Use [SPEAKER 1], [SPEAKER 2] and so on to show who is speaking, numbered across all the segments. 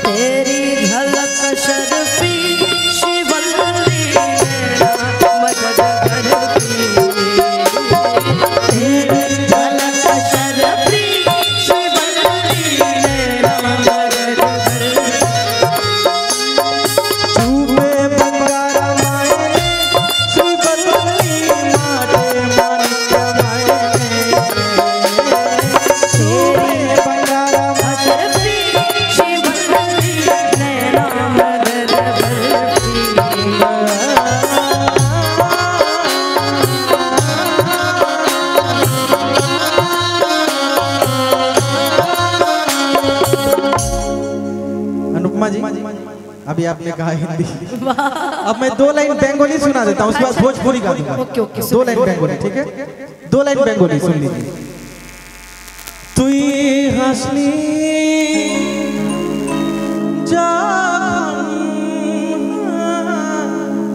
[SPEAKER 1] तेरी झलक शर्फी शिवल्ली नैना मदद करती, तेरी झलक शर्फी शिवल्ली नैना मदद करती।
[SPEAKER 2] चूमे बंगारा मायने शिवल्ली माटे मानिक मायने, चूमे बंगारा
[SPEAKER 1] शर्फी शिवल्ली नैना मदद करती।
[SPEAKER 2] अनुपमा जी, अभी आपने कहा हिंदी, अब मैं 2 लाइन बंगाली सुना देता हूँ, उसके बाद भोजपुरी गा दूंगा।
[SPEAKER 1] ओके ओके
[SPEAKER 2] 2 लाइन बंगाली, ठीक है? 2 लाइन बंगाली सुन लीजिए। तुई हंसली जान,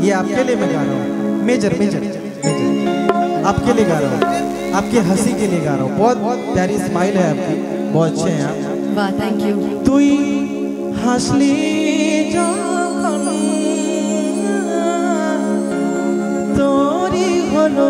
[SPEAKER 2] ये आपके लिए मैं गा रहा हूँ, मेजर मेजर मेजर आपके लिए गा रहा हूँ, आपकी हंसी के लिए गा रहा हूँ। बहुत प्यारी स्माइल है आपकी, बहुत अच्छे हैं आप।
[SPEAKER 1] वाह थैंक यू।
[SPEAKER 2] তুই হাসলি যখন তোরই হলো